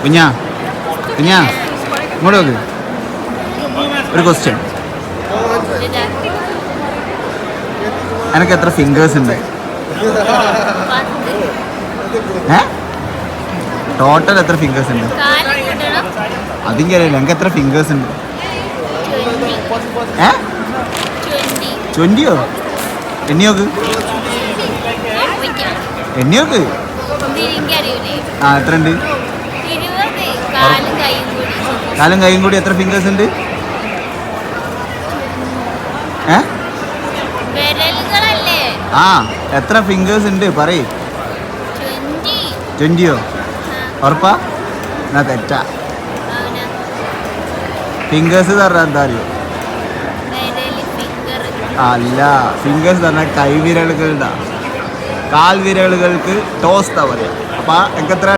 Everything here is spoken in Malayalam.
കുഞ്ഞാ കുഞ്ഞാ ഇങ്ങോട്ട് നോക്ക്. ഒരു ക്വസ്റ്റ്യൻ, എനിക്ക് എത്ര ഫിംഗേഴ്സ് ഉണ്ട്? ടോട്ടൽ എത്ര ഫിംഗേഴ്സ് ഉണ്ട്? അതിങ്കറിയില്ല. എനിക്ക് എത്ര ഫിംഗേഴ്സ് ഉണ്ട്? 20യോ? എണ്ണി നോക്ക്, എണ്ണി നോക്ക്. ആ എത്ര ഉണ്ട്? കാലും കൈയും കൂടി എത്ര ഫിംഗേഴ്സ് ഉണ്ട്? ആ എത്ര ഫിംഗേഴ്സ് ഉണ്ട് പറയ്. 20യോ? ഉറപ്പാ? എന്നാ തെറ്റാ. ഫിംഗേഴ്സ് പറഞ്ഞാൽ എന്താ അറിയോ? അല്ല, ഫിംഗേഴ്സ് പറഞ്ഞാൽ കൈവിരലുകളുടെ, കാൽവിരലുകൾക്ക് ടോസ് പറയാ. അപ്പൊ എനിക്ക് എത്ര